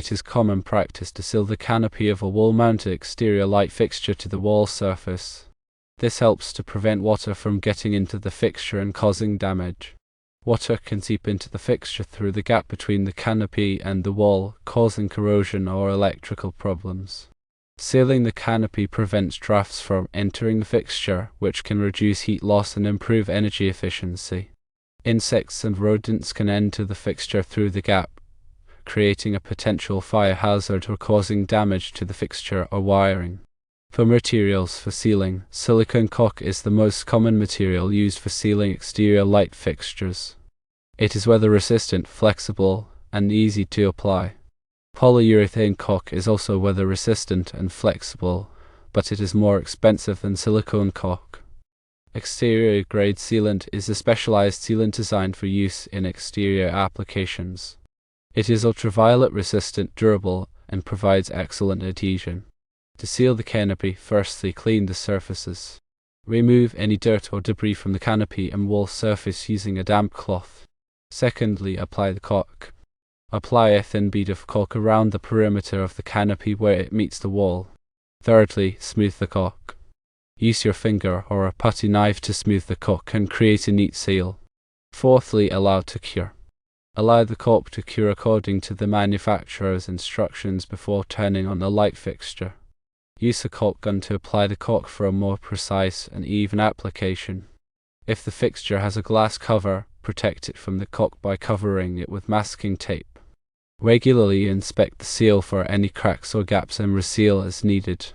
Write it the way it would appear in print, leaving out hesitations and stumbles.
It is common practice to seal the canopy of a wall-mounted exterior light fixture to the wall surface. This helps to prevent water from getting into the fixture and causing damage. Water can seep into the fixture through the gap between the canopy and the wall, causing corrosion or electrical problems. Sealing the canopy prevents drafts from entering the fixture, which can reduce heat loss and improve energy efficiency. Insects and rodents can enter the fixture through the gap, creating a potential fire hazard or causing damage to the fixture or wiring. For materials for sealing, silicone caulk is the most common material used for sealing exterior light fixtures. It is weather-resistant, flexible, and easy to apply. Polyurethane caulk is also weather-resistant and flexible, but it is more expensive than silicone caulk. Exterior-grade sealant is a specialized sealant designed for use in exterior applications. It is ultraviolet resistant, durable, and provides excellent adhesion. To seal the canopy, firstly clean the surfaces. Remove any dirt or debris from the canopy and wall surface using a damp cloth. Secondly, apply the caulk. Apply a thin bead of caulk around the perimeter of the canopy where it meets the wall. Thirdly, smooth the caulk. Use your finger or a putty knife to smooth the caulk and create a neat seal. Fourthly, allow to cure. Allow the caulk to cure according to the manufacturer's instructions before turning on the light fixture. Use a caulk gun to apply the caulk for a more precise and even application. If the fixture has a glass cover, protect it from the caulk by covering it with masking tape. Regularly inspect the seal for any cracks or gaps and reseal as needed.